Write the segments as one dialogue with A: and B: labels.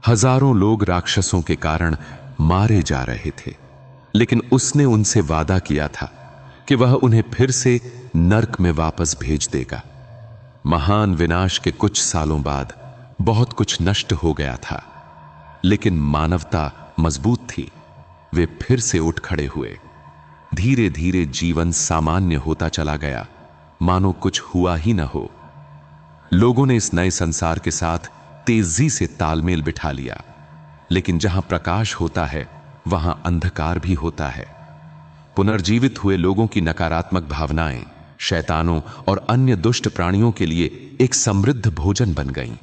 A: हजारों लोग राक्षसों के कारण मारे जा रहे थे, लेकिन उसने उनसे वादा किया था कि वह उन्हें फिर से नर्क में वापस भेज देगा। महान विनाश के कुछ सालों बाद बहुत कुछ नष्ट हो गया था, लेकिन मानवता मजबूत थी। वे फिर से उठ खड़े हुए। धीरे धीरे जीवन सामान्य होता चला गया, मानो कुछ हुआ ही न हो। लोगों ने इस नए संसार के साथ तेजी से तालमेल बिठा लिया, लेकिन जहां प्रकाश होता है वहां अंधकार भी होता है। पुनर्जीवित हुए लोगों की नकारात्मक भावनाएं शैतानों और अन्य दुष्ट प्राणियों के लिए एक समृद्ध भोजन बन गईं।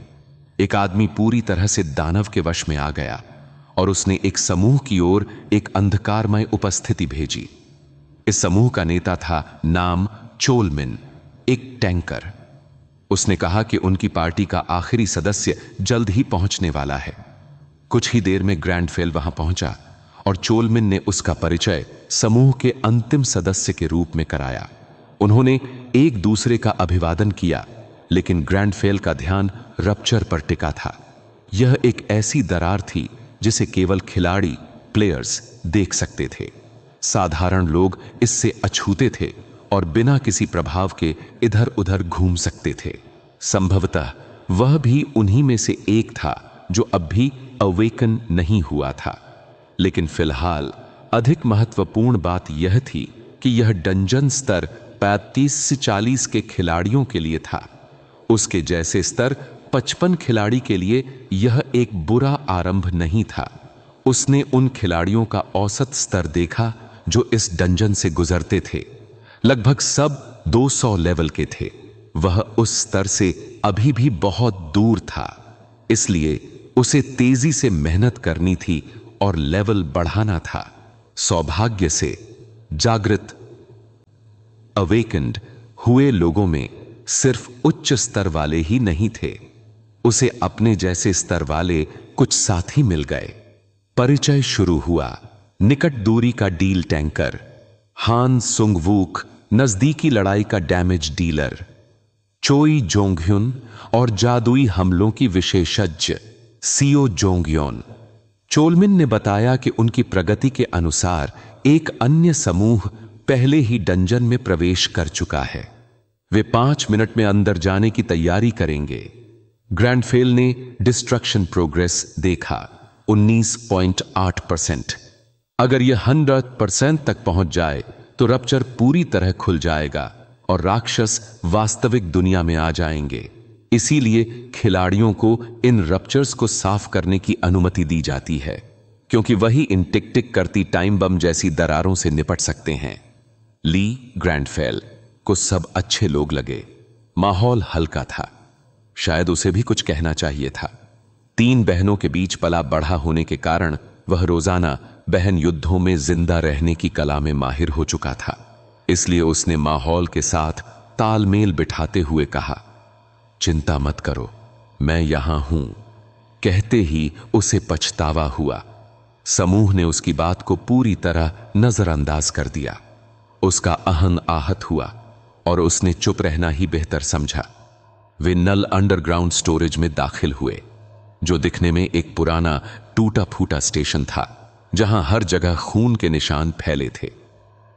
A: एक आदमी पूरी तरह से दानव के वश में आ गया और उसने एक समूह की ओर एक अंधकारमय उपस्थिति भेजी। इस समूह का नेता था नाम चोलमिन, एक टैंकर। उसने कहा कि उनकी पार्टी का आखिरी सदस्य जल्द ही पहुंचने वाला है। कुछ ही देर में ग्रैंडफेल वहां पहुंचा और चोलमिन ने उसका परिचय समूह के अंतिम सदस्य के रूप में कराया। उन्होंने एक दूसरे का अभिवादन किया, लेकिन ग्रैंडफेल का ध्यान रप्चर पर टिका था। यह एक ऐसी दरार थी जिसे केवल खिलाड़ी प्लेयर्स देख सकते थे। साधारण लोग इससे अछूते थे और बिना किसी प्रभाव के इधर उधर घूम सकते थे। संभवतः वह भी उन्हीं में से एक था जो अब भी अवेकन नहीं हुआ था। लेकिन फिलहाल अधिक महत्वपूर्ण बात यह थी कि यह डंजन स्तर 35 से 40 के खिलाड़ियों के लिए था। उसके जैसे स्तर 55 खिलाड़ी के लिए यह एक बुरा आरंभ नहीं था। उसने उन खिलाड़ियों का औसत स्तर देखा जो इस डंजन से गुजरते थे। लगभग सब 200 लेवल के थे। वह उस स्तर से अभी भी बहुत दूर था, इसलिए उसे तेजी से मेहनत करनी थी और लेवल बढ़ाना था। सौभाग्य से जागृत अवेकेंड हुए लोगों में सिर्फ उच्च स्तर वाले ही नहीं थे। उसे अपने जैसे स्तर वाले कुछ साथी मिल गए। परिचय शुरू हुआ। निकट दूरी का डील टैंकर हान सुंगवूक, नजदीकी लड़ाई का डैमेज डीलर चोई जोंगह्युन और जादुई हमलों की विशेषज्ञ सियो जोंगयोन। चोलमिन ने बताया कि उनकी प्रगति के अनुसार एक अन्य समूह पहले ही डंजन में प्रवेश कर चुका है। वे 5 मिनट में अंदर जाने की तैयारी करेंगे। ग्रैंडफेल ने डिस्ट्रक्शन प्रोग्रेस देखा 19.8%। अगर यह 100% तक पहुंच जाए तो रप्चर पूरी तरह खुल जाएगा और राक्षस वास्तविक दुनिया में आ जाएंगे। इसीलिए खिलाड़ियों को इन रप्चर्स को साफ करने की अनुमति दी जाती है, क्योंकि वही इन टिक टिक करती टाइम बम जैसी दरारों से निपट सकते हैं। ली ग्रैंडफेल को सब अच्छे लोग लगे। माहौल हल्का था। शायद उसे भी कुछ कहना चाहिए था। 3 बहनों के बीच पला बढ़ा होने के कारण वह रोजाना बहन युद्धों में जिंदा रहने की कला में माहिर हो चुका था। इसलिए उसने माहौल के साथ तालमेल बिठाते हुए कहा, चिंता मत करो, मैं यहां हूं। कहते ही उसे पछतावा हुआ। समूह ने उसकी बात को पूरी तरह नजरअंदाज कर दिया। उसका अहं आहत हुआ और उसने चुप रहना ही बेहतर समझा। वे नल अंडरग्राउंड स्टोरेज में दाखिल हुए, जो दिखने में एक पुराना टूटा फूटा स्टेशन था, जहां हर जगह खून के निशान फैले थे।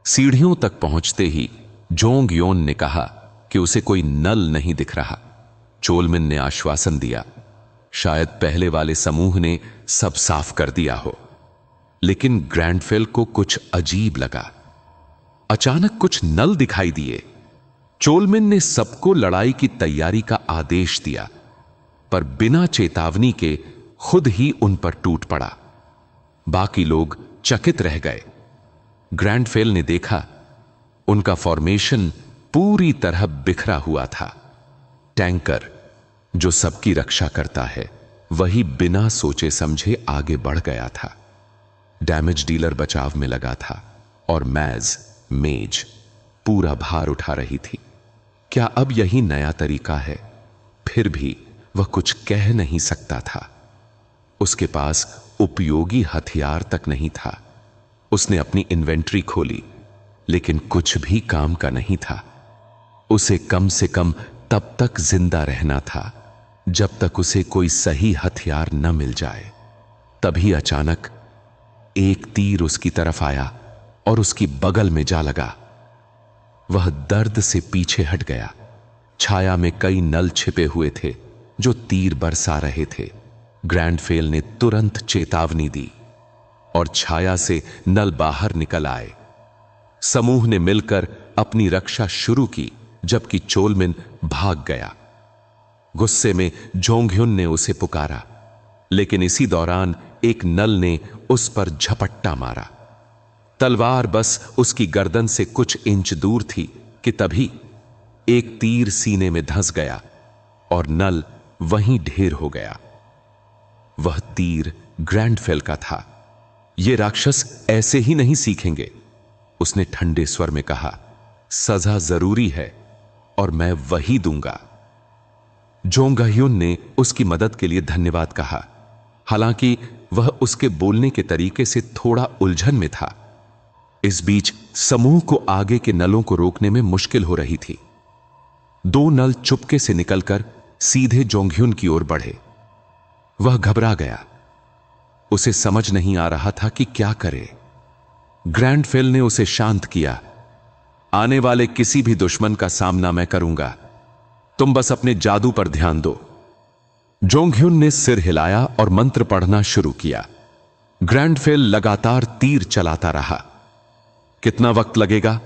A: सीढ़ियों तक पहुंचते ही जोंग योन ने कहा कि उसे कोई नल नहीं दिख रहा। चोलमिन ने आश्वासन दिया, शायद पहले वाले समूह ने सब साफ कर दिया हो। लेकिन ग्रैंडफेल को कुछ अजीब लगा। अचानक कुछ नल दिखाई दिए। चोलमिन ने सबको लड़ाई की तैयारी का आदेश दिया, पर बिना चेतावनी के खुद ही उन पर टूट पड़ा। बाकी लोग चकित रह गए। ग्रैंडफेल ने देखा, उनका फॉर्मेशन पूरी तरह बिखरा हुआ था। टैंकर, जो सबकी रक्षा करता है, वही बिना सोचे समझे आगे बढ़ गया था। डैमेज डीलर बचाव में लगा था और मेज पूरा भार उठा रही थी। क्या अब यही नया तरीका है? फिर भी वह कुछ कह नहीं सकता था। उसके पास उपयोगी हथियार तक नहीं था। उसने अपनी इन्वेंट्री खोली, लेकिन कुछ भी काम का नहीं था। उसे कम से कम तब तक जिंदा रहना था जब तक उसे कोई सही हथियार न मिल जाए। तभी अचानक एक तीर उसकी तरफ आया और उसकी बगल में जा लगा। वह दर्द से पीछे हट गया। छाया में कई नल छिपे हुए थे जो तीर बरसा रहे थे। ग्रैंडफेल ने तुरंत चेतावनी दी और छाया से नल बाहर निकल आए। समूह ने मिलकर अपनी रक्षा शुरू की, जबकि चोलमिन भाग गया। गुस्से में जोंगह्युन ने उसे पुकारा, लेकिन इसी दौरान एक नल ने उस पर झपट्टा मारा। तलवार बस उसकी गर्दन से कुछ इंच दूर थी कि तभी एक तीर सीने में धंस गया और नल वहीं ढेर हो गया। वह तीर ग्रैंडफेल का था। ये राक्षस ऐसे ही नहीं सीखेंगे, उसने ठंडे स्वर में कहा। सजा जरूरी है और मैं वही दूंगा। जोंगह्युन ने उसकी मदद के लिए धन्यवाद कहा, हालांकि वह उसके बोलने के तरीके से थोड़ा उलझन में था। इस बीच समूह को आगे के नलों को रोकने में मुश्किल हो रही थी। दो नल चुपके से निकलकर सीधे जोंगह्युन की ओर बढ़े। वह घबरा गया। उसे समझ नहीं आ रहा था कि क्या करे। ग्रैंडफेल ने उसे शांत किया। आने वाले किसी भी दुश्मन का सामना मैं करूंगा, तुम बस अपने जादू पर ध्यान दो। जोंगह्युन ने सिर हिलाया और मंत्र पढ़ना शुरू किया। ग्रैंडफेल लगातार तीर चलाता रहा। कितना वक्त लगेगा?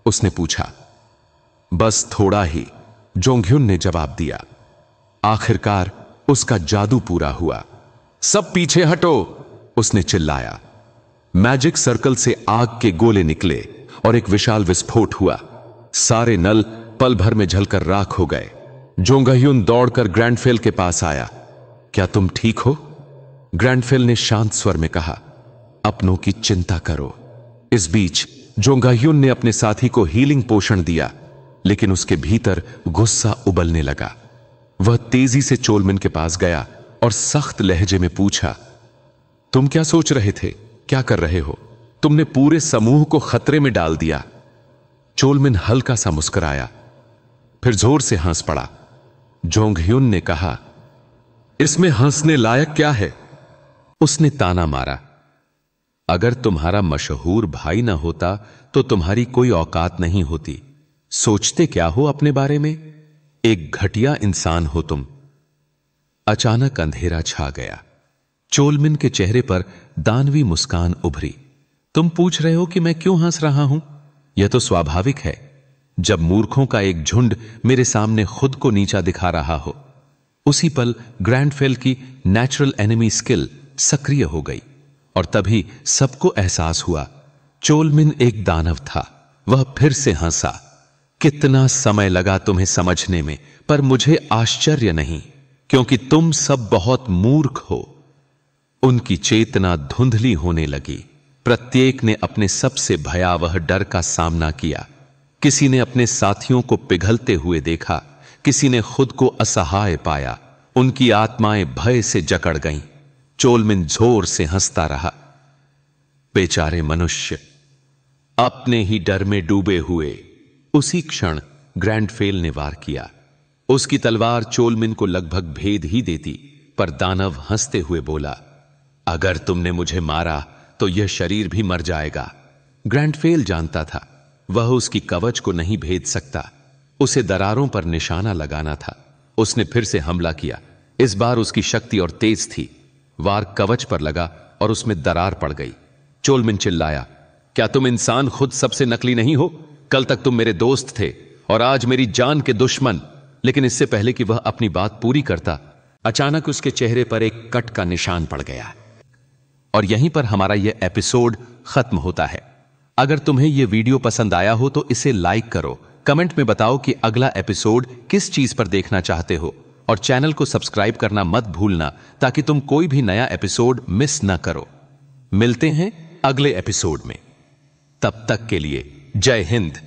A: उसने पूछा। बस थोड़ा ही, जोंगह्युन ने जवाब दिया। आखिरकार उसका जादू पूरा हुआ। सब पीछे हटो, उसने चिल्लाया। मैजिक सर्कल से आग के गोले निकले और एक विशाल विस्फोट हुआ। सारे नल पल भर में जलकर राख हो गए। जोंगह्युन दौड़कर ग्रैंडफेल के पास आया। क्या तुम ठीक हो? ग्रैंडफेल ने शांत स्वर में कहा। अपनों की चिंता करो। इस बीच जोंगह्युन ने अपने साथी को हीलिंग पोषण दिया, लेकिन उसके भीतर गुस्सा उबलने लगा। वह तेजी से चोलमिन के पास गया और सख्त लहजे में पूछा, तुम क्या सोच रहे थे? क्या कर रहे हो? तुमने पूरे समूह को खतरे में डाल दिया। चोलमिन हल्का सा मुस्कुराया, फिर जोर से हंस पड़ा। जोंगह्युन ने कहा, इसमें हंसने लायक क्या है? उसने ताना मारा, अगर तुम्हारा मशहूर भाई ना होता तो तुम्हारी कोई औकात नहीं होती। सोचते क्या हो अपने बारे में? एक घटिया इंसान हो तुम। अचानक अंधेरा छा गया। चोलमिन के चेहरे पर दानवी मुस्कान उभरी। तुम पूछ रहे हो कि मैं क्यों हंस रहा हूं? यह तो स्वाभाविक है, जब मूर्खों का एक झुंड मेरे सामने खुद को नीचा दिखा रहा हो। उसी पल ग्रैंडफेल की नेचुरल एनिमी स्किल सक्रिय हो गई और तभी सबको एहसास हुआ चोलमिन एक दानव था। वह फिर से हंसा। कितना समय लगा तुम्हें समझने में, पर मुझे आश्चर्य नहीं, क्योंकि तुम सब बहुत मूर्ख हो। उनकी चेतना धुंधली होने लगी। प्रत्येक ने अपने सबसे भयावह डर का सामना किया। किसी ने अपने साथियों को पिघलते हुए देखा, किसी ने खुद को असहाय पाया। उनकी आत्माएं भय से जकड़ गईं। चोलमिन जोर से हंसता रहा। बेचारे मनुष्य, अपने ही डर में डूबे हुए। उसी क्षण ग्रैंडफेल ने वार किया। उसकी तलवार चोलमिन को लगभग भेद ही देती, पर दानव हंसते हुए बोला, अगर तुमने मुझे मारा तो यह शरीर भी मर जाएगा। ग्रैंडफेल जानता था वह उसकी कवच को नहीं भेद सकता। उसे दरारों पर निशाना लगाना था। उसने फिर से हमला किया। इस बार उसकी शक्ति और तेज थी। वार कवच पर लगा और उसमें दरार पड़ गई। चोलमिन चिल्लाया, क्या तुम इंसान खुद सबसे नकली नहीं हो? कल तक तुम मेरे दोस्त थे और आज मेरी जान के दुश्मन। लेकिन इससे पहले कि वह अपनी बात पूरी करता, अचानक उसके चेहरे पर एक कट का निशान पड़ गया। और यहीं पर हमारा यह एपिसोड खत्म होता है। अगर तुम्हें यह वीडियो पसंद आया हो तो इसे लाइक करो, कमेंट में बताओ कि अगला एपिसोड किस चीज पर देखना चाहते हो, और चैनल को सब्सक्राइब करना मत भूलना ताकि तुम कोई भी नया एपिसोड मिस ना करो। मिलते हैं अगले एपिसोड में। तब तक के लिए जय हिंद।